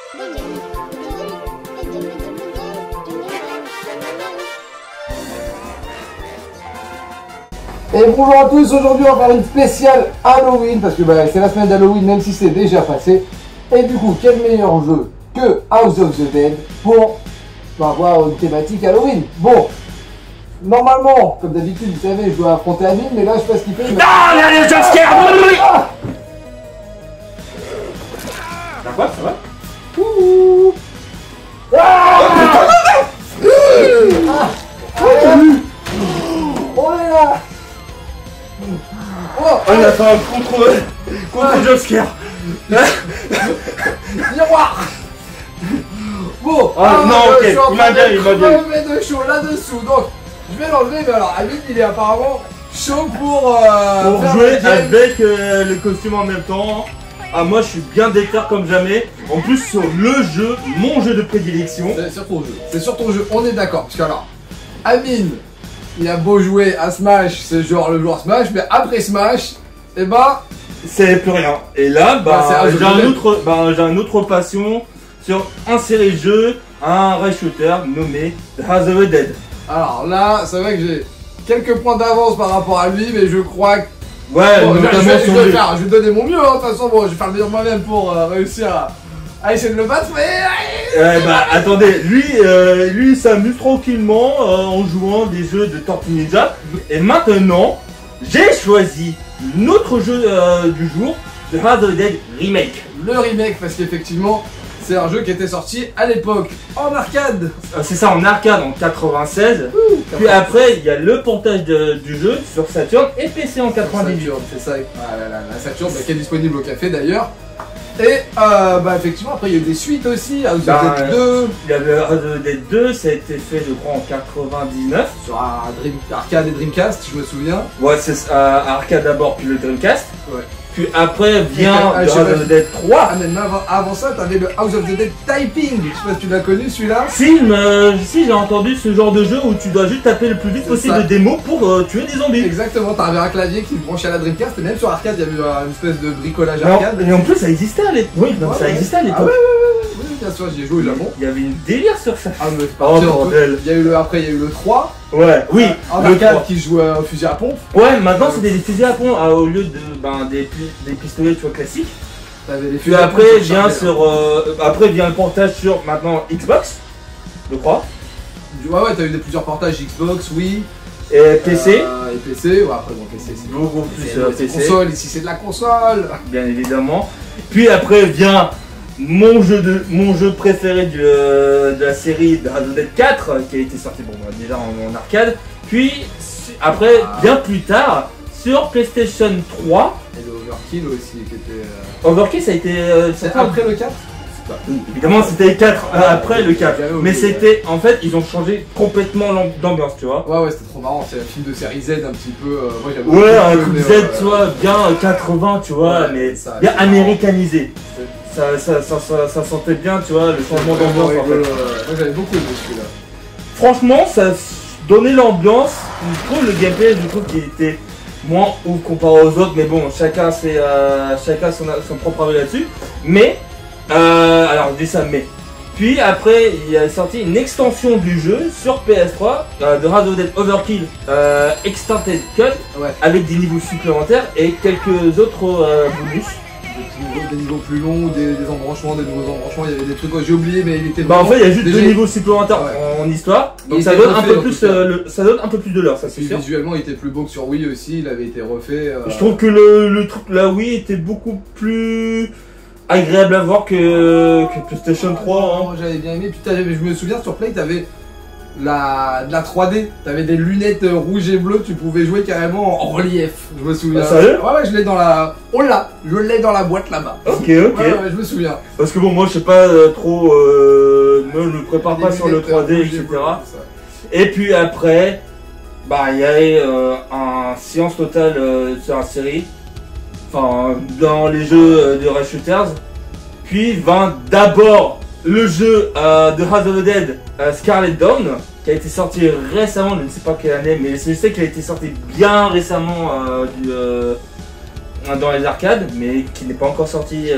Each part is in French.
Et bonjour à tous, aujourd'hui on va faire une spéciale Halloween parce que c'est la semaine d'Halloween même si c'est déjà passé. Et du coup, quel meilleur jeu que House of the Dead pour avoir une thématique Halloween. Bon, normalement, comme d'habitude, vous savez, je dois affronter Amine, mais là je sais pas ce qu'il fait. Ah, il y a les jumpscares. Ça va, ça va. Ouh. On est là. On a fait un contre jumpscare. Miroir. Bon, non, ok, je suis en il m'a train bien, de il m'a bien. crever de chaud là-dessous, donc je vais l'enlever, mais alors Amine il est apparemment chaud pour faire jouer la game. avec le costume en même temps. Ah, moi je suis bien déter comme jamais. En plus sur le jeu, mon jeu de prédilection. C'est sur ton jeu, c'est sur ton jeu, on est d'accord, parce que alors, Amine, il a beau jouer à Smash, c'est genre le joueur Smash, mais après Smash, et c'est plus rien. Et là, c'est j'ai un autre passion sur un série de jeux, un rail shooter nommé The House of the Dead. alors là, c'est vrai que j'ai quelques points d'avance par rapport à lui, mais je crois que Ouais, bon, notamment je sur vais donner mon mieux, hein. De toute façon, bon, je vais faire le meilleur moi-même pour réussir à essayer de le battre, mais... Attendez, lui il s'amuse tranquillement en jouant des jeux de Tortue Ninja. Et maintenant, j'ai choisi notre jeu du jour, The House of the Dead Remake. Le remake, parce qu'effectivement, c'est un jeu qui était sorti à l'époque en arcade. C'est ça, en arcade en 96. Puis après, il y a le portage du jeu sur Saturn et PC en 98. Saturn, c'est ça, la Saturn, qui est disponible au café d'ailleurs. Et effectivement, après il y a eu des suites aussi, House of Dead 2. Il y avait House of Dead 2, ça a été fait je crois en 99. Sur un arcade et Dreamcast, je me souviens. Ouais, c'est arcade d'abord, puis le Dreamcast. Ouais. Puis après vient Et le House of Dead 3. Ah, mais même avant ça, t'avais le House of the Dead Typing. Je sais pas si tu l'as connu celui-là. Si j'ai entendu ce genre de jeu où tu dois juste taper le plus vite possible de démo pour tuer des zombies. Exactement, t'avais un clavier qui branchait à la Dreamcast et même sur arcade il y avait une espèce de bricolage arcade. Et en plus ça existait à l'époque. Oui, ça existait à l'époque. Ah oui, bien sûr, j'y ai joué au Japon. Il y avait une délire sur ça. Ah mais c'est Oh parti, bordel. il y a eu après il y a eu le 3. Ouais, oui. En Le arcade 3. qui jouait au fusil à pompe. Ouais, maintenant c'était des fusils à pompe au lieu de des pistolets tu vois classiques. T'avais les Puis fusils à après pompe après vient le portage sur maintenant Xbox, je crois. Ouais, t'as eu plusieurs portages Xbox, Wii. Et PC. Et PC, ouais après bon PC c'est Beaucoup plus PC. console, ici c'est de la console. Bien évidemment. Puis après vient mon jeu préféré de la série de House of Dead 4 qui a été sorti déjà en arcade. Puis après bien plus tard sur PlayStation 3. Et le Overkill aussi qui était... Overkill ça a été... C'est après le 4 ? Évidemment c'était le 4 après le 4. J'avais Mais oublié, c'était en fait ils ont changé complètement l'ambiance tu vois. Ouais c'était trop marrant, c'est un film de série Z un petit peu... moi, j'avais Ouais un beaucoup coup de aimé, Z tu vois bien 80 tu vois Ouais, mais ça, bien c'est américanisé. Ça sentait bien tu vois le changement d'ambiance en fait. Moi j'avais beaucoup aimé celui-là. Franchement ça donnait l'ambiance. Je trouve le gameplay je trouve qu'il était moins ouf comparé aux autres mais bon chacun son propre avis là-dessus. Mais alors je dis ça mais puis après il a sorti une extension du jeu sur PS3 de House of Dead Overkill Extended Cut avec des niveaux supplémentaires et quelques autres bonus. Des niveaux plus longs, des embranchements, des nouveaux embranchements, il y avait des trucs que j'ai oublié mais il était Bah en fait il y a juste déjà... 2 niveaux supplémentaires en histoire. Donc ça donne un peu plus ça donne un peu plus de l'heure ça c'est sûr. Visuellement il était plus beau que sur Wii aussi, il avait été refait. Je trouve que le truc la Wii était beaucoup plus agréable à voir que PlayStation 3 hein. J'avais bien aimé, puis je me souviens sur Play t'avais de la 3D, t'avais des lunettes rouges et bleues, tu pouvais jouer carrément en relief, je me souviens. Ah, sérieux? Ouais je l'ai dans la... je l'ai dans la boîte là-bas. Ok. Ouais, je me souviens. Parce que bon moi je sais pas trop ne me prépare pas sur le 3D etc. Et puis après il y avait un séance totale sur la série. Enfin dans les jeux de Rail Shooters. Puis vint d'abord le jeu de House of the Dead Scarlet Dawn qui a été sorti récemment, je ne sais pas quelle année mais je sais qu'il a été sorti bien récemment dans les arcades, mais qui n'est pas encore sorti,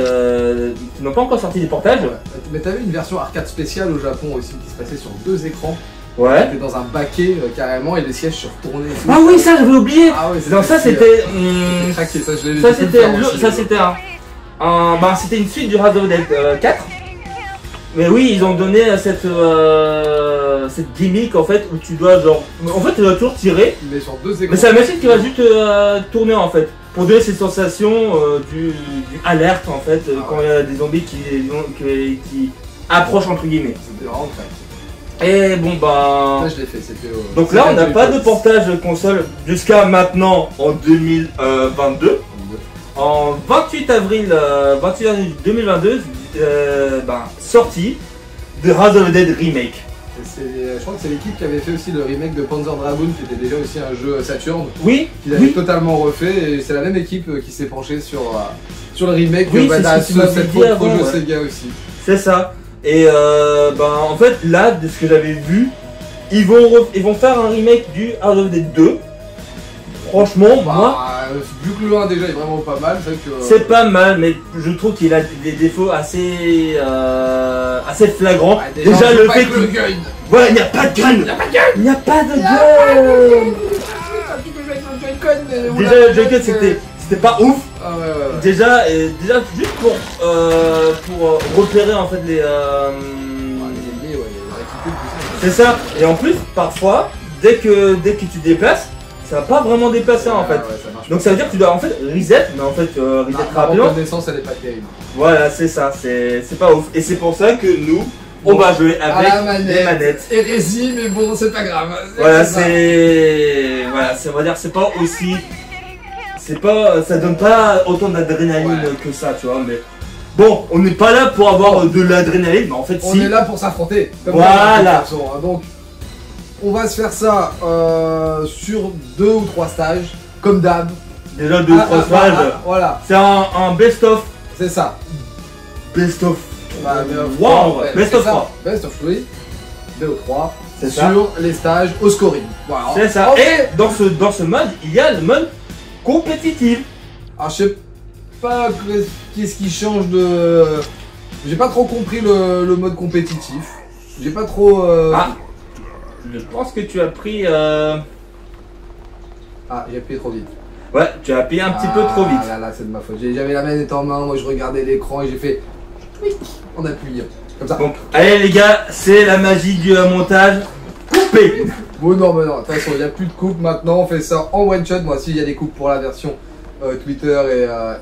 qui n'ont pas encore sorti des portages. Ouais. Mais t'avais une version arcade spéciale au Japon aussi qui se passait sur 2 écrans. Ouais. C'était dans un baquet carrément et les sièges se retournaient. Ah oui, ça j'avais oublié. Ah ouais, Donc ça c'était. craqué, ça je l'ai Ça c'était une suite du House of Dead 4. Mais oui, ils ont donné cette gimmick en fait où tu dois genre. En fait tu dois toujours tirer. Mais sur 2 écrans. Mais c'est la machine qui va juste tourner en fait. Pour donner cette sensation du alerte en fait quand il y a des zombies qui approchent entre guillemets. C'était vraiment craqué. Et bon bah. Ça je l'ai fait, c'était. Donc là on n'a pas de portage console jusqu'à maintenant en 2022. En 28 avril 2022, sortie de House of Dead Remake. Je crois que c'est l'équipe qui avait fait aussi le remake de Panzer Dragoon, qui était déjà aussi un jeu Saturn. Oui. Qu'ils avaient totalement refait, et c'est la même équipe qui s'est penchée sur le remake oui, de c'est ce cette fois pro jeu ouais. Sega aussi. C'est ça. Et en fait là, de ce que j'avais vu, ils vont faire un remake du House of Dead 2. Franchement, moi. Vu que le 1 déjà est vraiment pas mal, c'est que. C'est pas mal, mais je trouve qu'il a des défauts assez flagrants. Ouais, déjà le fait que. Voilà, il n'y a pas de gun. Il n'y a pas de gun. Il n'y a pas de gun. Déjà le Joy-Con c'était pas ouf. Ah ouais. Déjà juste pour repérer en fait les. C'est ça. Et en plus parfois dès que tu déplaces, ça va pas vraiment déplacer en fait. Ouais, donc ça veut dire que tu dois en fait reset, mais en fait reset rapidement. La connaissance elle est pas terrible. Voilà, c'est ça, c'est pas ouf. Et c'est pour ça que nous, on va jouer avec les manettes. Hérésie, mais bon, c'est pas grave. Voilà, on va dire, c'est pas aussi. Ça donne pas autant d'adrénaline que ça, tu vois, mais. Bon, on n'est pas là pour avoir de l'adrénaline, mais en fait, on est là pour s'affronter. Voilà. Donc, on va se faire ça sur 2 ou 3 stages, comme d'hab. Déjà 2 ou 3 stages. Voilà. C'est un best-of. C'est ça. Best-of. Wow. Best of 3. Best of 3. 2 ou 3. C'est sur ça. les stages au scoring. Voilà. C'est ça. Et dans ce mode, il y a le mode compétitif. Alors, je sais pas qu'est-ce qui change de. J'ai pas trop compris le mode compétitif. J'ai pas trop. Je pense que tu as pris. Ah, j'ai appuyé trop vite. Ouais, tu as appuyé un petit peu trop vite. Là, c'est de ma faute. J'avais la manette en main, moi je regardais l'écran et j'ai fait. En appuyant. Comme ça. Donc, allez les gars, c'est la magie du montage. Coupé. Bon, non, mais non, de toute façon, il n'y a plus de coupe maintenant. On fait ça en one shot. Moi, aussi, il y a des coupes pour la version Twitter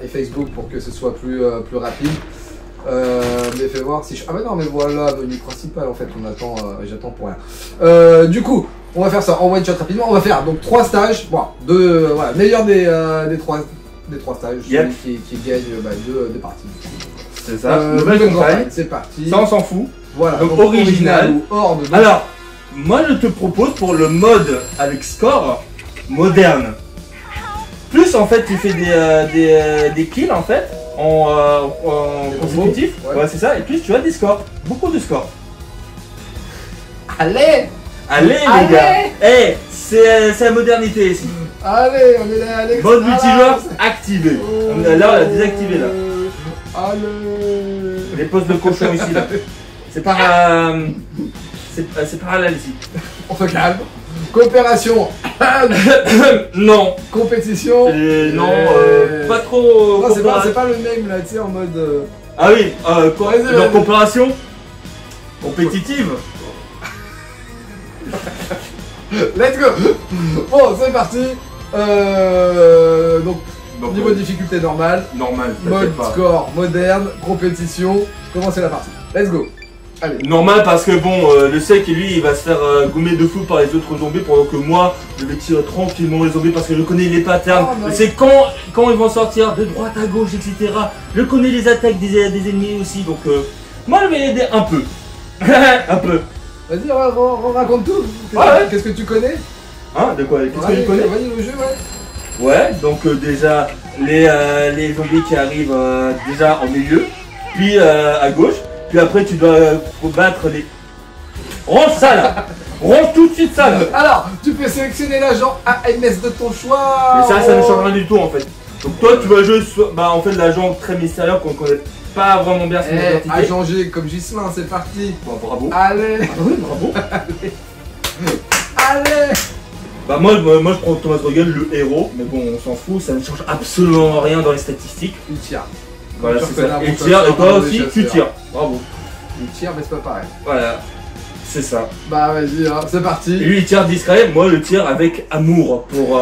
et Facebook pour que ce soit plus rapide. Mais fais voir si je. Ah, bah non, mais voilà, menu principal en fait. On attend, j'attends pour rien. Du coup, on va faire ça en one shot rapidement. On va faire donc 3 stages. Bon, voilà, meilleur des 3 stages. Yep. Celui qui gagne 2 parties. C'est ça. Nouvelle campagne, c'est parti. Ça, on s'en fout. Voilà, donc original ou horde. Alors, moi je te propose pour le mode avec score moderne. Plus en fait tu fais des kills en fait en consécutif. Ouais, c'est ça. Et plus tu as des scores. Beaucoup de scores. Allez les gars. Eh, c'est la modernité ici. Allez, on est là, Alex. Mode multijoueur activé. Là, on l'a désactivé là. Allez. Les postes de cochon ici là. C'est par là ici. On se calme. Coopération. Non. Compétition. Non, pas trop. Non, c'est pas le même là, tu sais, en mode. Ah oui, quoi, dans coopération compétitive. Let's go. Bon, c'est parti. Donc niveau de difficulté normal. Normal. Mode score moderne, compétition. Commencez la partie. Let's go. Allez. Normal parce que bon, le sec lui il va se faire gommer de fou par les autres zombies pendant que moi je vais tirer tranquillement les zombies parce que je connais les patterns. Je sais quand ils vont sortir de droite à gauche, etc. Je connais les attaques des ennemis aussi, donc moi je vais l'aider un peu. Un peu. Vas-y, raconte tout. Qu'est-ce que tu connais? Hein? De quoi? Qu'est-ce que tu connais? Vas-y, le jeu, ouais, donc déjà les zombies qui arrivent déjà en milieu, puis à gauche. Puis après tu dois battre les... Range ça là. Range tout de suite ça là. Alors, tu peux sélectionner l'agent AMS de ton choix. Mais ça ne change rien du tout en fait. Donc toi tu vas jouer sur, bah en fait l'agent très mystérieux qu'on connaît pas vraiment bien son identité. Agent G comme Gislain, c'est parti. Bon, bravo. Allez. Ah oui, bravo. Allez. Bah moi je prends Thomas Rogel, le héros, mais bon on s'en fout, ça ne change absolument rien dans les statistiques. Il tire. Voilà, c'est ça. Et tire, et toi aussi tu tires. Bravo. Il tire mais c'est pas pareil. Voilà, c'est ça. Bah vas-y, hein, c'est parti. Et lui il tire discret, moi je tire avec amour pour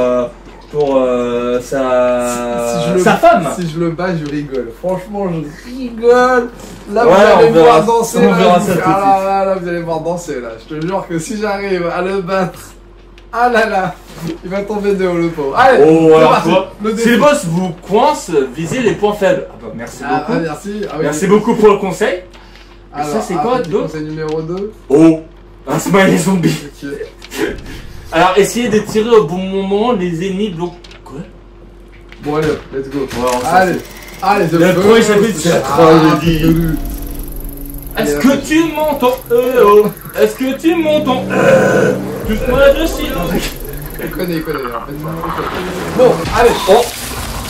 sa femme. Si je le bats, je rigole. Franchement, je rigole. Là, Ouais, vous allez on me voir verra. danser. On là, verra vous- ça tout de ah là, là, vous allez me voir danser là. Je te jure que si j'arrive à le battre, ah là là, il va tomber de haut le pauvre. Allez, Oh c'est alors parti. toi, Le si défi. le boss vous coince, visez les points faibles. Ah bah merci Ah, beaucoup. merci. Ah, oui, Merci beaucoup pour le conseil. Alors, ça, c'est quoi, petit d'autre conseil numéro 2. Oh, un smiley zombie. Ok. Alors essayez de tirer au bon moment les ennemis donc quoi? Bon, allez, let's go. Ouais, on s'en Allez, fout. allez, Le premier chapitre, c'est la tragédie. Est-ce que tu m'entends? Oh. Est-ce que tu m'entends? Touche-moi dessus. Il connaît, en fait. Bon, allez. Oh,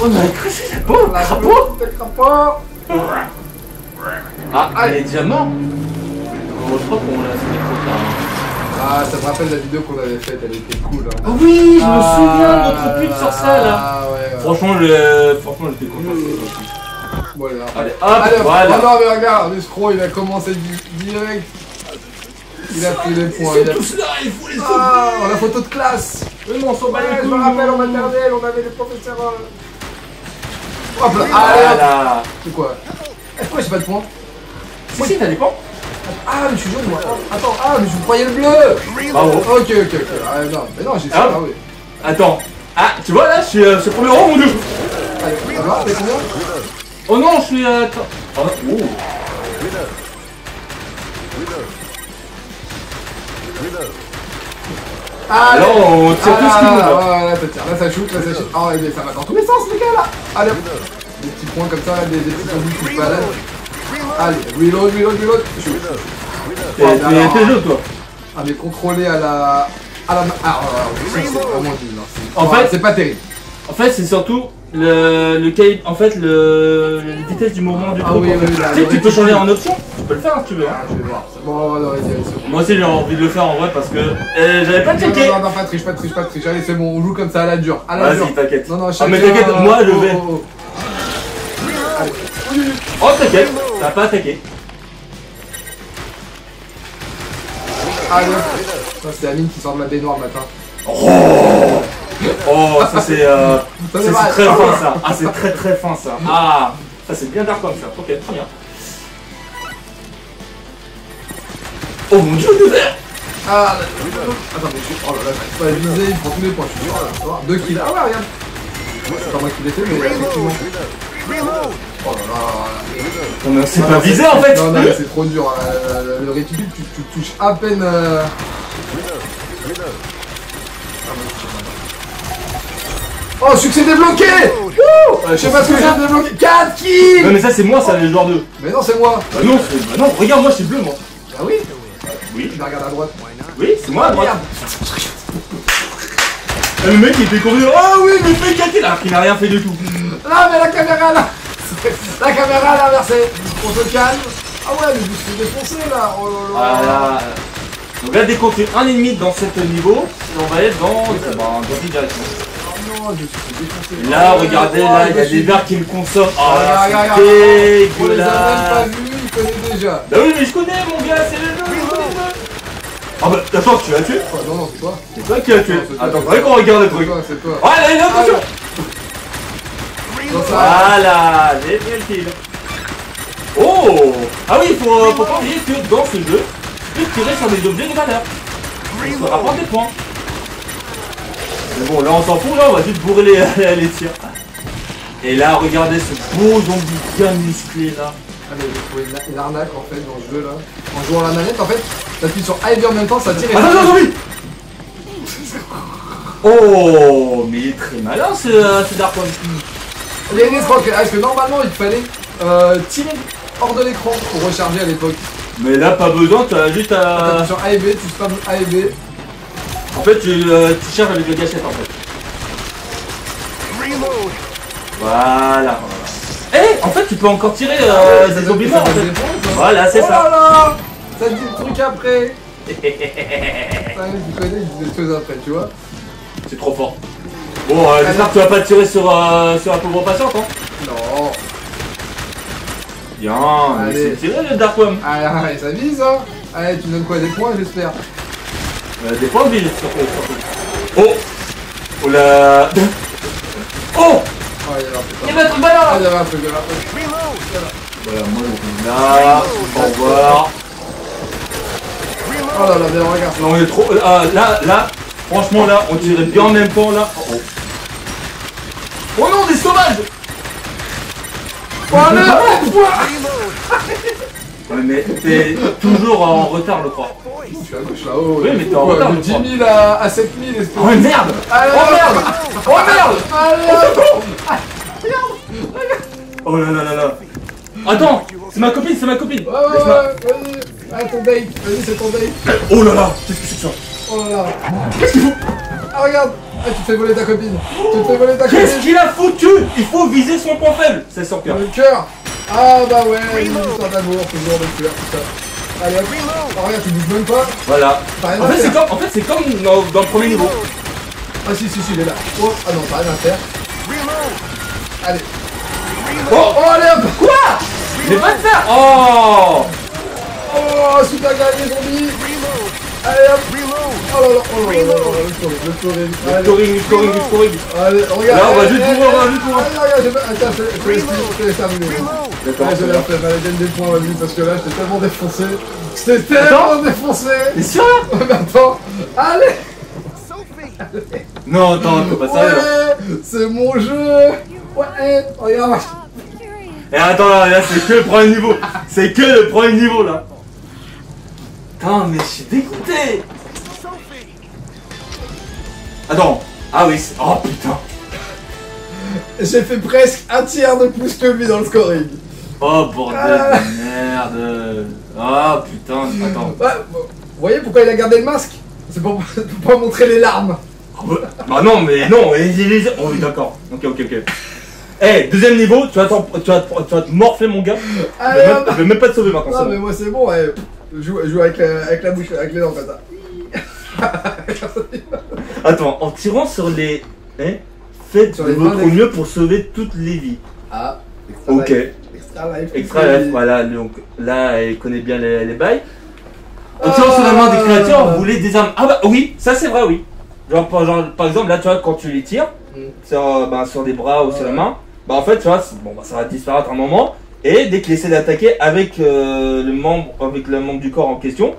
on a craché la peau, La crapaud. Le crapaud. Ah, elle est déjà morte. Bon, je crois qu'on l'a fait trop tard. Ah, ça me rappelle la vidéo qu'on avait faite, elle était cool. Hein. Ah oui, je me souviens de notre pub sur ça là. Ah ouais. Franchement, j'étais content. Voilà. Allez, hop, Allez, voilà. oh non, mais regarde, l'escroc, il a commencé direct. Il a pris les points. Ils sont tous là, il faut les sauver. Ah, la photo de classe. Oui, mais on s'en bat les Ouais, je couilles. me rappelle en maternelle, on avait les professeurs. Hop là, allez, hop. Voilà. C'est quoi? Pourquoi j'ai pas de points? Si, ça dépend. Ah, mais je suis jaune moi. Attends, ah, mais je vous croyais le bleu. Bravo. Ok. Ah, non, mais non, j'ai ça, Ah. oui. Attends. Ah, tu vois là, je suis c'est le premier rang, mon dieu. Allez, ça va, t'es combien? Oh non, je suis attends. Oh. Allez. Alors, on tire tout ce qu'il Ah, veut. ouais, là ça tire, là ça shoot, Oh, et ça va dans tous les sens, les gars, là. Allez, hop. Des petits points comme ça, là, des petits zombies qui se baladent. Allez, reload. Shoot. T'es jaune, toi. Ah, mais contrôler à la... Ah, c'est vraiment nul, hein. En fait- c'est pas terrible. En fait, c'est surtout la vitesse du mouvement du Ah coup. oui, en fait. oui, là, Tu sais que tu le peux changer en option. Tu peux le faire si tu veux. Hein. Ah, je vais voir. Bon, non, vas-y, c'est bon. Moi aussi, j'ai envie de le faire en vrai parce que j'avais pas checké. Non, pas de triche. Allez, c'est bon, on joue comme ça à la dure. À la dure. Vas-y, t'inquiète. Non, Ah, mais t'inquiète, moi je vais. Allez. Oh, t'inquiète, t'as pas attaqué. Allez, ça c'est Amine qui sort de la baignoire le matin. Oh, ça c'est c'est vrai. très fin ça. Ah, c'est très fin ça. Ah, ça c'est bien dark comme ça. Ok, très bien. Oh mon dieu, le vert. Ah, attends, mais je... Oh là là, j'arrive pas à viser, il prend tous les points, je suis sûr, là, tu vois. 2 kills. Ah ouais, regarde. C'est pas moi qui l'ai fait, mais effectivement. Oh là là. On s'est pas visé en fait. Non, mais c'est trop dur. Le réticule, tu touches à peine. Oh, succès débloqué. Wouh. Je sais pas ce que j'ai débloqué. 4 kills. Non, mais ça c'est moi, ça les joueurs 2. Mais non, c'est moi. Bah non, regarde, moi je suis bleu moi. Ah oui. Oui, Bah, regarde à droite. oui, c'est moi à droite. Regarde. Et le mec il était couru. Oh oui, mais fais 4 kills alors qu'il n'a rien fait du tout. Là, mais la caméra là. La caméra elle a inversé. On se calme. Ah ouais, mais je me suis défoncé là. Oh là là. Voilà. Donc là, dès qu'on tue un ennemi dans ce niveau, on va être dans une direction. Oh non, je suis défoncé. Là, Oh, regardez, oh, là, il y a je suis- des verres qui le consomment. Oh, Regarde, là, regarde, c'est regarde. On les a même pas dégueulasse. vus, ils connaissent déjà. Bah oui, mais je connais mon gars, c'est le jeu, je connais le jeu. Ah bah, attends, tu l'as tué? Quoi, non, non, c'est toi. C'est toi qui l'as tué. Non, c'est toi. Attends, faudrait qu'on regarde le C'est truc. toi, c'est toi. Oh, allez, attention. Non, ça- Voilà, j'ai fait le kill. Oh. Ah oui, faut pas oublier que dans ce jeu, tu peux tirer sur des objets de valeur. Ça rapporte des points. Mais bon, là on s'en fout, là on va juste bourrer les tirs. Et là, regardez ce beau zombie bien musclé là. Ah, mais j'ai trouvé une arnaque en fait dans ce jeu là. En jouant à la manette, en fait, t'appuies sur A et B en même temps, ça tire et Attends, attends, zombie. Oh, mais il est très malin ce Dark One. Il y a une escroquerie, parce que normalement il fallait tirer hors de l'écran pour recharger à l'époque. Mais là, pas besoin, tu as juste à. T'appuies sur A et B, tu spams A et B. En fait, tu cherches avec le gâchette en fait. Voilà. Eh, en fait, tu peux encore tirer des zombies morts en fait. Voilà, c'est ça. Voilà. Ça dit le truc après. Ouais, tu connais, il dit des choses après, tu vois. C'est trop fort. Bon, j'espère que tu vas pas tirer sur la pauvre patiente, hein. Non. Bien, allez. c'est tiré le Dark Worm. Allez, ça vise, hein. Allez, tu me donnes quoi, des points, j'espère. Des points de vie, surtout. Oh. Oh la... Oh. Oh, il va être balade. Ah, il y avait un truc, il y avait un truc. Voilà, moi je là. Au revoir. Oh là là, mais regarde. Non, on est trop... là, franchement là, on tirait bien en même temps là. Oh, oh non, des sauvages. Voilà. Ouais, mais t'es toujours en retard, je crois. Je suis à gauche là-haut. Oui, mais t'es en retard, de 10 000 à 7 000, espèce. Oh merde. Allez, Oh merde. Oh merde. Allez, Oh là là là là. Attends, c'est ma copine, c'est ma copine. ouais, vas-y. Ah, ton date, vas-y, c'est ton date. Oh là là, qu'est-ce que c'est que ça? Oh là là. Qu'est-ce qu'il faut? Ah, regarde. Ah, tu te fais voler ta copine. Tu te fais voler ta copine. Qu'est-ce qu'il a foutu? Il faut viser son point faible. C'est son cœur. Le cœur. Ah, bah ouais, une histoire d'amour, toujours de cœur, tout ça. Allez, hop. Oh, regarde, tu bouges même pas. Voilà. T'as rien En à fait, faire. c'est comme dans le premier niveau. Ah, si, il est là. Oh, ah non, t'as rien à faire. Allez. Oh, Oh, allez, hop. quoi? Je vais pas te faire. Oh. Oh, super gagné, zombie. Allez, hop. Oh là là, oh là là, le scoring. Allez, regarde. Là, on va juste pouvoir, Allez, regarde, attends, je te laisse arriver. D'accord. Allez, je la flemme, allez, donne des points, vas-y, parce que là, je t'ai tellement défoncé. Je t'ai tellement défoncé. T'es sûr? Oh, mais attends. Allez. Non, attends, faut pas ça. Ouais, c'est mon jeu. Ouais, regarde. Et attends, là, c'est que le premier niveau. C'est que le premier niveau, là. Putain, mais je suis dégoûté. Attends. Ah oui, oh putain. J'ai fait presque un tiers de plus que lui dans le scoring. Oh bordel de merde. Ah putain, attends. Ouais, vous voyez pourquoi il a gardé le masque? C'est pour pas montrer les larmes. Bah non, mais non, oh oui, d'accord. Ok. Eh, deuxième niveau, tu vas te morfler mon gars. Je vais même pas te sauver maintenant. Non mais moi c'est bon, ouais. Joue avec la bouche, avec les dents comme ça. Attends, en tirant sur les... Hein, faites sur de les votre mieux pour sauver toutes les vies. Ah, ok. Extra life, voilà, donc là elle connaît bien les bails. En tirant sur la main des créatures, vous voulez des armes. Ah bah oui, ça c'est vrai, oui. Genre par exemple, là tu vois, quand tu les tires, sur des bras ou sur la main, bah en fait tu vois, ça va disparaître un moment. Et dès qu'il essaie d'attaquer avec le membre du corps en question,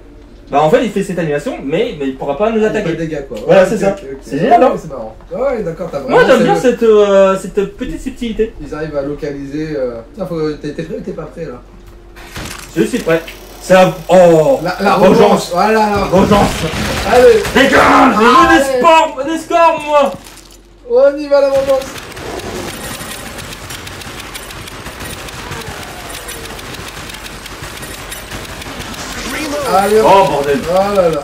bah en fait il fait cette animation, mais il pourra pas nous attaquer. Pas de dégâts quoi. Voilà, c'est ça. C'est génial, non? C'est marrant. Ouais, d'accord, t'as vraiment. Moi j'aime bien cette petite subtilité. Ils arrivent à localiser. Tiens, t'es prêt ou t'es pas prêt là? Je suis prêt. C'est la... Oh, la revanche. Voilà, la vengeance. Allez. Les gars, j'ai vu des scores moi. On y va, la vengeance. Allez, oh bordel. Oh là là.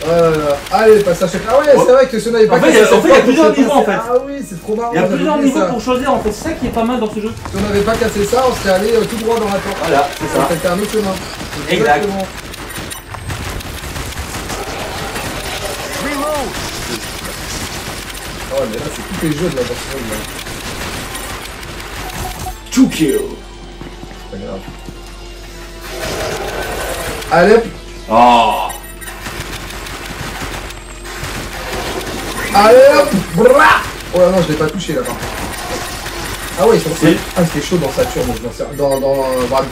Oh là là. Allez, passage. Ah ouais, c'est vrai que si on n'avait pas en fait, il y a plusieurs niveaux en fait. Ah oui, c'est trop marrant. Il y a plusieurs niveaux pour choisir en fait, c'est ça qui est pas mal dans ce jeu. Si on n'avait pas cassé ça, on serait allé tout droit dans la porte. Voilà, c'est ça. C'était un autre chemin. Exactement. Oh mais là c'est tous les jeux de la version là. Two kill. C'est pas grave. Allez. Oh. Allez hop. Bra. Oh là non, je l'ai pas touché là par contre. Ah ouais, c'était chaud dans Saturn,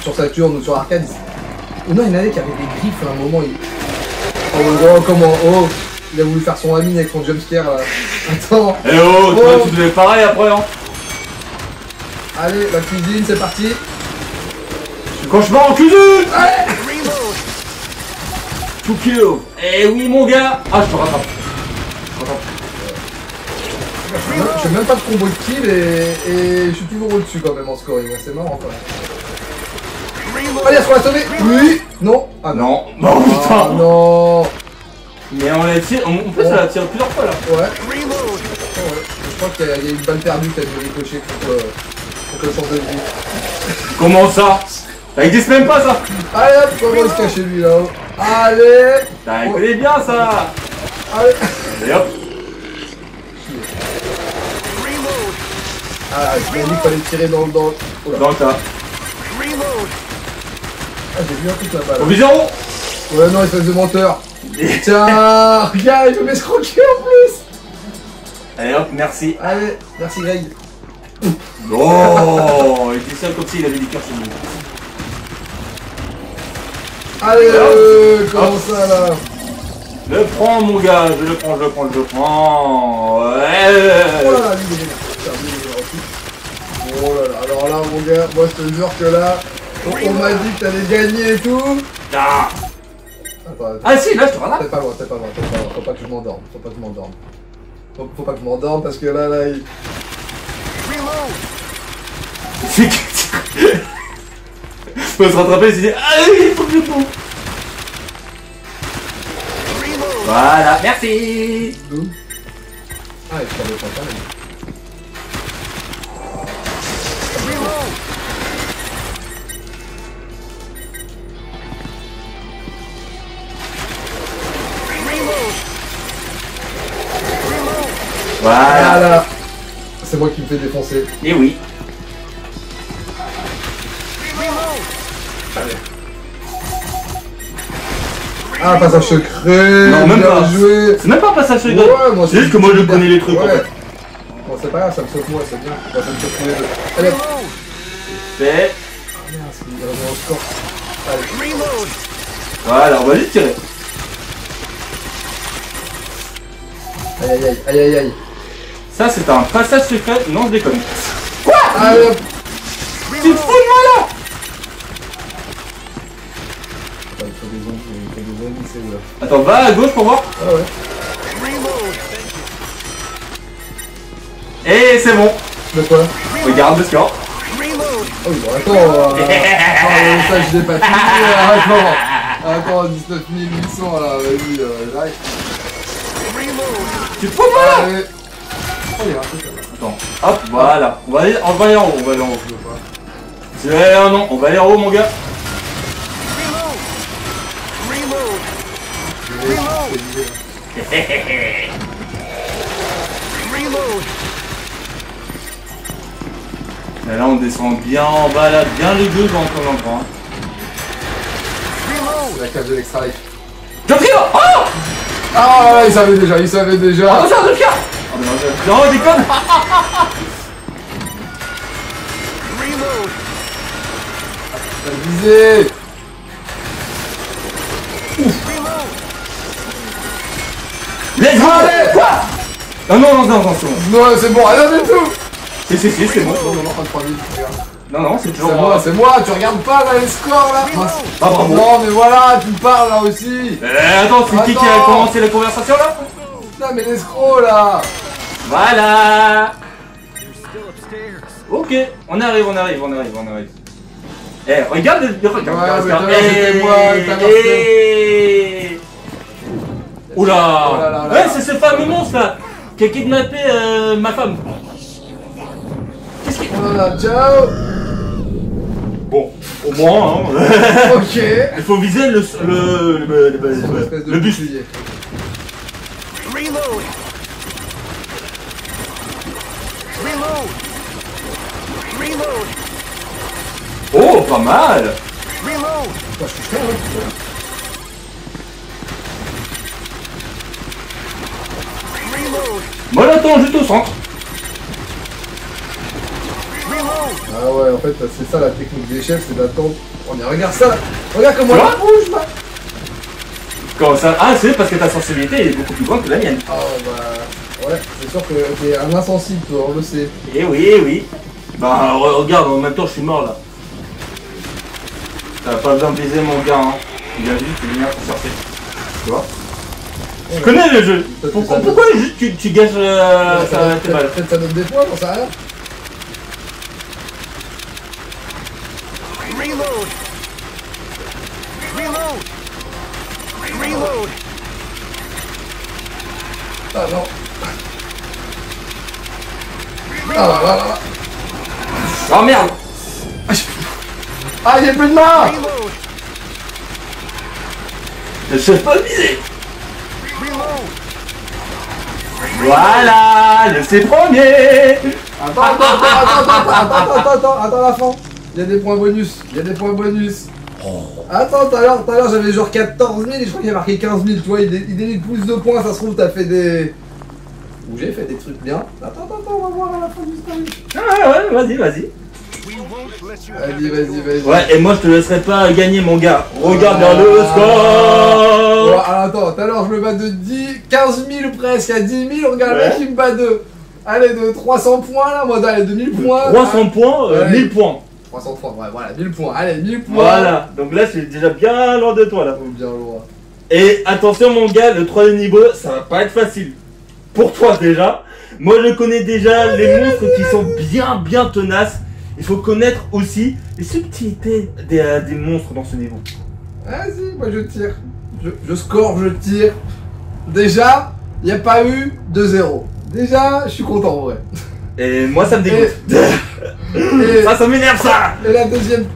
sur Saturn ou sur Arcade. Oh non, il y en avait qui avaient des griffes à un moment. Oh comment. Oh, il a voulu faire son ami avec son jumpscare là. Attends. Eh oh, tu devais pareil après hein. Allez, la cuisine, c'est parti. Quand je pars en cuisine. Allez. Two kill. Eh oui mon gars. Ah, je te rattrape. Je fais même pas de combo de kill et je suis toujours au-dessus quand même en scoring, c'est marrant quand même. Allez, est-ce qu'on l'a sauvé? Oui. Non. Ah non. Non, putain. Ah non. Mais on la tire, en plus ça la tire plusieurs fois là. Ouais. je crois qu'il y a une balle perdue qui a dû ricocher contre le centre de vie. Comment ça? Ça existe même pas ça. Allez hop, comment il se cacher lui là-haut? Allez. Ça connaît bien ça. Allez. Allez hop. Ah, je m'ai dit qu'il fallait tirer dans le... Oula. Dans le tas. Ah, j'ai vu un truc là-bas. Au zéro. Ouais, non, espèce de menteur. Tiens, regarde, il veut m'escroquer en plus. Allez hop, merci. Allez, merci Greg. Oh, il dit ça comme s'il avait du cœur chez lui. Allez, comment ça là? Le prends mon gars, je le prends. Ouais. Oh là là, lui il est oh là là, alors là mon gars, moi je te jure que là, on m'a dit que t'allais gagner et tout. Ah, Attends, ah si, là je te rate. t'es pas loin, faut pas que je m'endorme, faut pas que je m'endorme parce que là, il... Faut se rattraper et se dire allez, il faut que je bouge. Voilà, merci. D'où? Ah, il fallait pas quand même. Voilà. C'est moi qui me fais défoncer. Et oui. Allez. Ah, passage secret. Non, même bien pas. joué. C'est même pas un passage secret. Ouais, moi c'est juste que moi je connais les trucs en ouais. fait. Bon, c'est pas grave, ça me saute moi, c'est bien. Moi, ça me saute tous les deux. Allez. Fait. Ah merde, c'est vraiment au score. Allez. Voilà, on va juste tirer. Aïe aïe aïe, aïe aïe aïe. Ça c'est un passage secret, non je déconne. Allez hop. Tu te fous de moi là? Il faut des zombies, c'est où là? Attends, va à gauche pour voir. Ah ouais. Et c'est bon. De quoi? Regarde le score. Oh oui, bon, attends, ça je l'ai pas fini, attends, 19 800 là, vas-y, j'arrive. Tu te fous de moi là? Allez. Oh, il y a un truc là. Attends, hop, voilà. On va aller en haut, Je veux pas. C'est un non, on va aller en haut mon gars. Mais là on descend bien en bas là, bien les deux dans ton endroit. C'est la cage de l'extra life. Je tire. Oh. Ah, il savait déjà. Attention, je tire. Non, déconne. T'as visé. Let's go. Allez. Quoi? Non, c'est bon. Non, c'est bon, rien du tout. Si, c'est bon. Non, pas 3000, regarde. Non, c'est toujours C'est moi, tu regardes pas là les scores là. Ah, bravo. Non, mais voilà, tu me parles là aussi. Attends, c'est qui a commencé la conversation là? Putain, mais l'escroc là. Voilà. Ok, on arrive. Eh, regarde, Ouais, mais tout à l'heure, regarde. c'était moi, tout à l'heure, c'était- Oula. Oh là là là Ouais, là. c'est ce fameux monstre là qui a kidnappé ma femme. Qu'est-ce qu'il... Voilà, ciao. Bon, au moins, hein. Ok. Il faut viser le Espèce de buste. bouclier. Oh, pas mal. Moi, je touche rien, hein. Moi j'attends juste au centre. Ah ouais, en fait, c'est ça la technique des chefs, c'est d'attendre. Oh, mais regarde ça là. Regarde comment Tu elle vois bouge là. Comment ça? Ah, c'est parce que ta sensibilité est beaucoup plus grande que la mienne. Oh bah. Ouais, c'est sûr que t'es un insensible, toi, on le sait. Eh oui. Bah regarde, en même temps je suis mort là. T'as pas besoin de viser mon gars, hein. Il vient juste de venir te chercher. Tu vois? Je connais le jeu. Pourquoi juste tu gâches tes balles? Peut-être ça donne des points, j'en sais rien. Ah non. Voilà. Oh merde. Ah, j'ai plus de main. Je sais pas viser. Voilà, je sais premier. Attends la fin. Il y a des points bonus. Attends, tout à l'heure j'avais genre 14 000 et je crois qu'il y a marqué 15 000. Tu vois, il délite plus de points. Ça se trouve, t'as fait des. Ou j'ai fait des trucs bien. Attends, on va voir à la fin du stream. Ah ouais, vas-y. Vas-y. Ouais, et moi je te laisserai pas gagner, mon gars. Regarde vers le score. Bon, alors attends, tout à l'heure je me bats de 15 000 presque à 10 000. Regarde, le mec il me bat de. Allez, de 300 points là, moi, allez, de 1000 points. 300 points, 1000 points. 300 points, ouais, voilà, 1000 points. Allez, 1000 points. Voilà, donc là, je suis déjà bien loin de toi là. Bien loin. Et attention, mon gars, le troisième niveau, ça va pas être facile. Pour toi déjà. Moi, je connais déjà les monstres qui sont bien tenaces. Il faut connaître aussi les subtilités des monstres dans ce niveau. Vas-y, moi je tire. Je score, je tire. Déjà, il n'y a pas eu de 0. Déjà, je suis content en vrai. Et moi, ça me dégoûte. Ça m'énerve ça. Et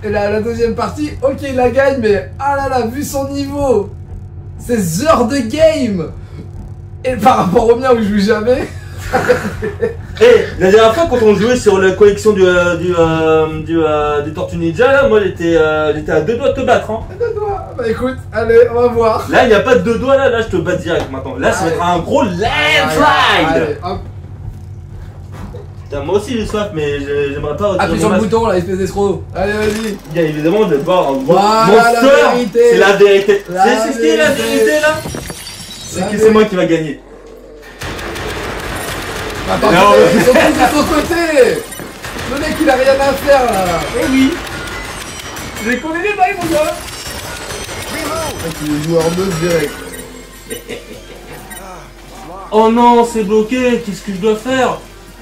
la deuxième partie, ok, il la gagne, mais ah là là, vu son niveau, ces heures de game, et par rapport au mien où je joue jamais. Et la dernière fois, quand on jouait sur la collection des Tortues Ninja, là, moi j'étais à 2 doigts de te battre. Hein. 2 doigts. Bah écoute, allez, on va voir. Là, il n'y a pas de 2 doigts, là, je te bats direct maintenant. Là, ça va être un gros landslide. Allez, hop. Putain, moi aussi j'ai soif, mais j'aimerais pas retirer appuie sur le bouton là, espèce d'escroc. Allez, vas-y. Bien évidemment, de boire un gros voilà, monster. La vérité. C'est la vérité. C'est ce qui est la vérité. vérité là. C'est que c'est moi qui va gagner. Attends, non, ils sont tous de son côté. Le mec il a rien à faire là. Eh oui. Je connais les bails, mon gars. Il est joueur 2 direct. Oh non, c'est bloqué. Qu'est-ce que je dois faire?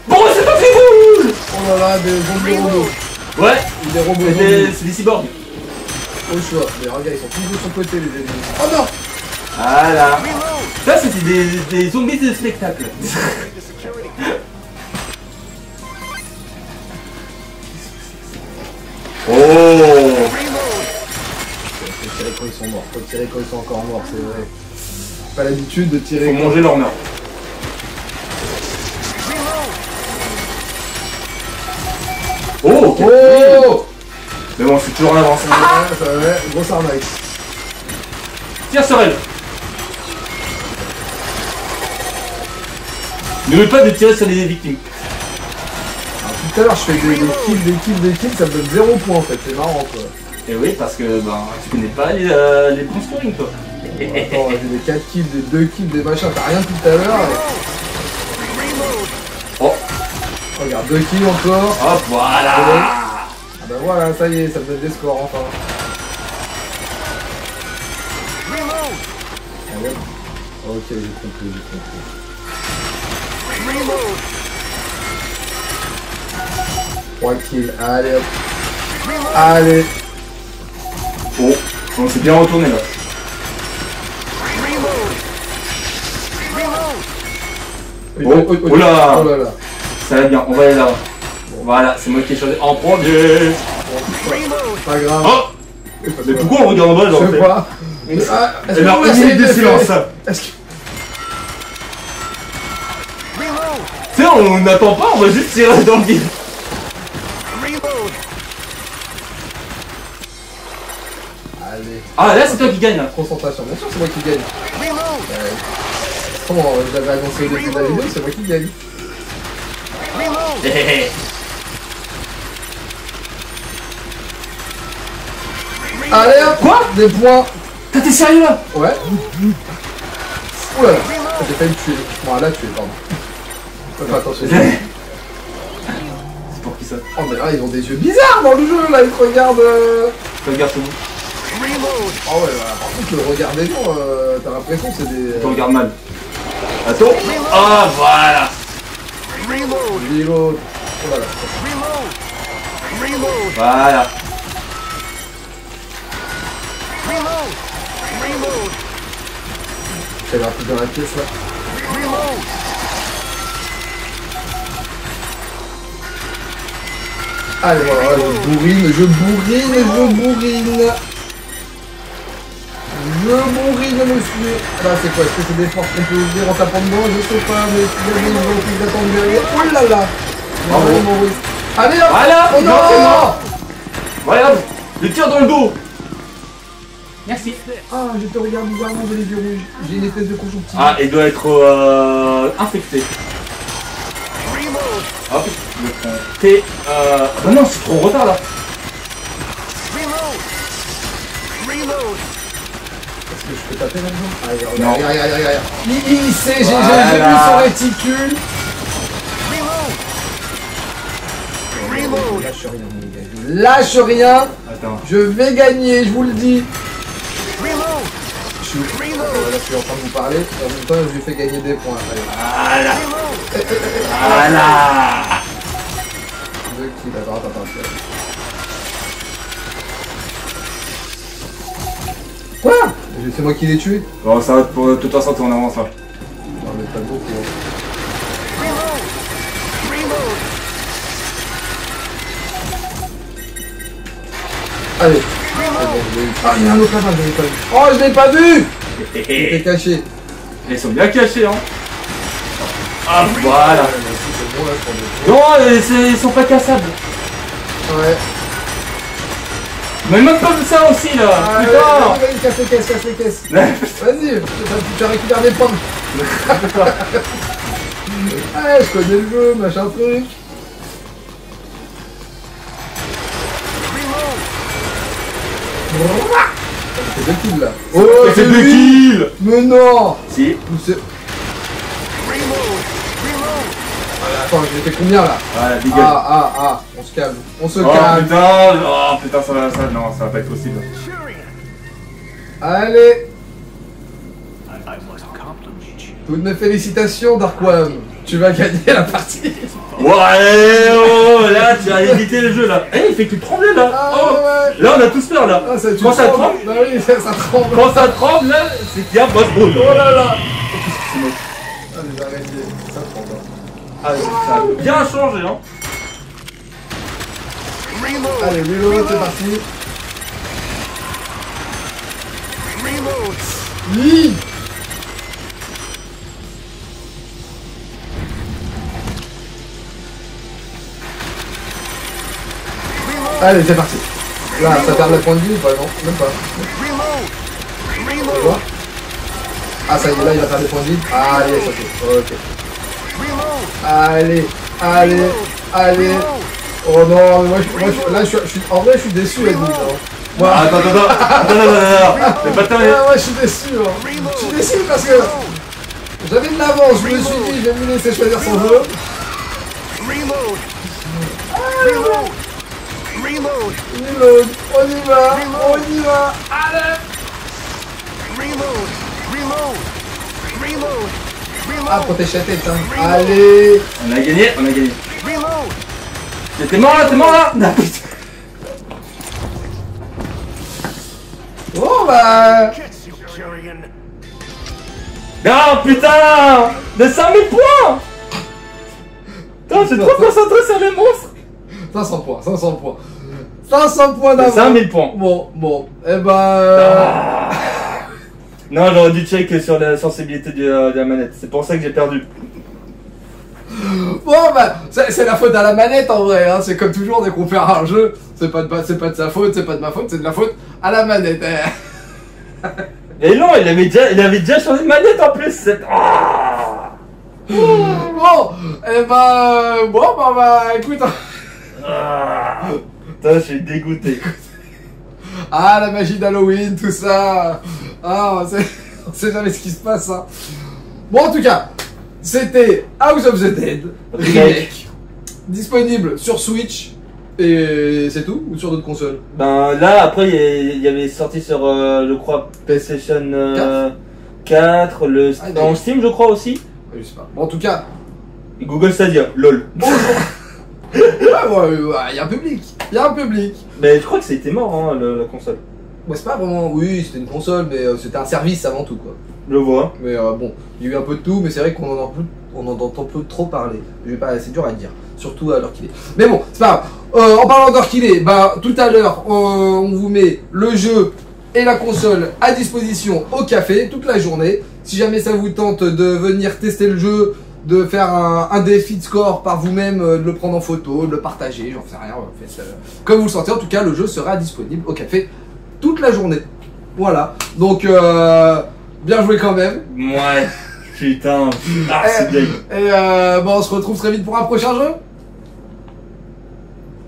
Bon, c'est pas fait rouge. Oh là là, des zombies robots. Ouais. Des robots zombies. C'est des cyborgs. Au choix. Mais regarde, ils sont tous de son côté les ennemis. Oh non. Voilà. Ça, c'était des zombies de spectacle. Oh. Faut tirer quand ils sont morts. Faut tirer quand ils sont encore morts, c'est vrai. Pas l'habitude de tirer. Faut manger leur meurtre. Oh, ok. Oh. Mais bon, je suis toujours en avance. Ça va, grosse arnaque. Tire sur elle. N'oublie pas de tirer sur les victimes. Alors, tout à l'heure, je fais des kills, ça me donne 0 points en fait, c'est marrant quoi. Et oui, parce que ben, tu connais pas les bons scoring toi. Attends, j'ai des 4 kills, des 2 kills, des machins, t'as rien tout à l'heure. Oh. Regarde, 2 kills encore. Hop, voilà. Ah bah voilà, ça y est, ça me donne des scores enfin. Ah ouais. Ok, j'ai compris. 3 kills, allez hop. Allez. Oh, on s'est bien retourné là. Oh là. Ça va bien, on va aller là. Voilà, c'est moi qui ai choisi en premier. Pas grave. Oh. Mais pourquoi on regarde en bas genre? Je sais pas. Et alors, une minute de silence. Est-ce que... Tu sais, on n'attend pas, on va juste tirer dans le vide. Allez. Ah, là, c'est toi qui gagne là. Concentration, bien sûr, c'est moi qui gagne. Comment je l'avais annoncé au début de la vidéo, c'est moi qui gagne. Allez hop. Quoi? Des points. T'es sérieux là? Ouais. Oula, j'ai failli me tuer. Bon, là, tuer, pardon. Fais pas attention. C'est pour qui ça? Oh, mais là, ils ont des yeux bizarres dans le jeu, là, ils te regardent. Regarde sur nous. Oh, ouais, voilà. Par contre, le regard des gens, t'as l'impression que c'est des. On regarde mal. Attends. Ah, voilà. Reload. Oh là là. Voilà. J'avais un peu dans la pièce là. Allez, voilà, je bourrine. Je bourrine, monsieur. Là, c'est quoi? Est-ce que c'est des portes qu'on peut ouvrir en tapant dedans? Je sais pas, mais il y a des gens qui attendent derrière. Oh là là! Bravo. Allez, hop! Voilà! Oh non! C'est mort. Voilà! Le tir dans le dos! Merci. Ah, je te regarde bizarrement, j'ai les yeux rouges. J'ai une espèce de conjonctivite. Ah, il doit être infecté. Hop, le prends. T'es Ah bah non, c'est trop en retard là. Est-ce que je peux taper là-dedans? Allez, Non. regarde. Il sait, j'ai vu Voilà. son réticule. Lâche rien, mon gars. Je lâche rien. Attends. Je vais gagner, je vous le dis. Je suis en train de vous parler. Et en même temps, je lui fais gagner des points. Allez. Voilà. Voilà. Attends. Quoi? C'est moi qui l'ai tué? Bon, ça va pour de toute façon tourner en avance là. Non, mais pas beaucoup. Hein. Allez. Ah, il y a un autre là-bas, je l'ai pas vu. Oh, je l'ai pas vu! Il était caché. Ils sont bien cachés, hein. Ah, voilà. C'est bon, là, je prends des Non, ils sont pas cassables. points. Ouais. Mais même comme ça aussi là. Ah, Putain. vas-y, casse les caisses. Vas-y, tu récupères des points. Ah, je connais le jeu, machin truc. C'est deux kills là. Oh, C'est deux lui. kills. Mais non. Si. C'est... Attends, j'ai fait combien là? Voilà, big up. Ah, on se calme. On se Oh calme. putain, ça va pas être possible. Allez. Toutes mes félicitations, Darkwan. Tu vas gagner la partie. Ouais, oh, là, tu as évité le jeu là. Eh, il fait que trembler là. Ah, Oh. ouais. Là, on a tous peur là. Ah, tu Quand ça trembles. tremble, Bah oui, ça tremble. quand ça tremble là, c'est qu'il y a pas de boule. Oh là là. C'est moche. Allez, arrêtez. Ça tremble. Ah, ça a bien changé, hein. Allez, reload, c'est parti. Oui. Allez, c'est parti. Là, ça perd la point de vie ou pas? Non, même pas. Tu vois? Ah, ça y est, là, il va faire des points de vie. Ah, yes, ok. Allez. Oh non, mais là, je suis, en vrai, je suis déçu, la nuit. Moi, Attends. C'est pas terminé. ouais, je suis déçu. Hein. Je suis déçu parce que j'avais de l'avance. Je me suis dit, je vais me laisser choisir son jeu. Reload. On y va. Allez. Ah, protège la tête, hein. Allez. On a gagné. T'es mort là. Non, putain. Bon, bah. Ah putain. De 5000 points. Putain, j'ai trop concentré sur les monstres. 500 points. 500 points d'avance. 5000 points. Bon. Eh ben. Non, j'aurais dû check sur la sensibilité de la manette. C'est pour ça que j'ai perdu. Bon, bah, c'est la faute à la manette en vrai. Hein. C'est comme toujours dès qu'on perd un jeu. C'est pas de sa faute, c'est pas de ma faute, c'est de la faute à la manette. Et non, il avait déjà changé de manette en plus. Bon, eh ben. Bah, écoute. Putain, je suis dégoûté. Ah, la magie d'Halloween, tout ça. Ah, on sait jamais ce qui se passe. Hein. Bon, en tout cas, c'était House of the Dead Remake. Disponible sur Switch. Et c'est tout? Ou sur d'autres consoles? Ben là, après, il y avait sorti sur, je crois, PlayStation 4, dans Steam, je crois aussi. Je sais pas. Bon, en tout cas. Et Google Stadia, lol. Bonjour. Ouais, y a un public. Mais je crois que c'était mort, hein, la console. Ouais, c'est pas vraiment. Oui, c'était une console, mais c'était un service avant tout, quoi. Je vois. Mais bon, il y a eu un peu de tout, mais c'est vrai qu'on en entend plus trop parler. C'est dur à dire, surtout à l'heure qu'il est. Mais bon, c'est pas grave. En parlant d'heure qu'il est, bah tout à l'heure on vous met le jeu et la console à disposition au café toute la journée. Si jamais ça vous tente de venir tester le jeu, de faire un défi de score par vous-même, de le prendre en photo, de le partager, j'en sais rien, faites comme vous le sentez. En tout cas, le jeu sera disponible au café toute la journée. Voilà, donc bien joué quand même. Ouais, putain, c'est bien. Et bon, on se retrouve très vite pour un prochain jeu.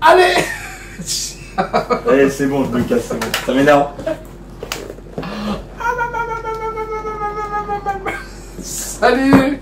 Allez. Allez, c'est bon, je me casse, c'est bon. Ça m'énerve. Salut.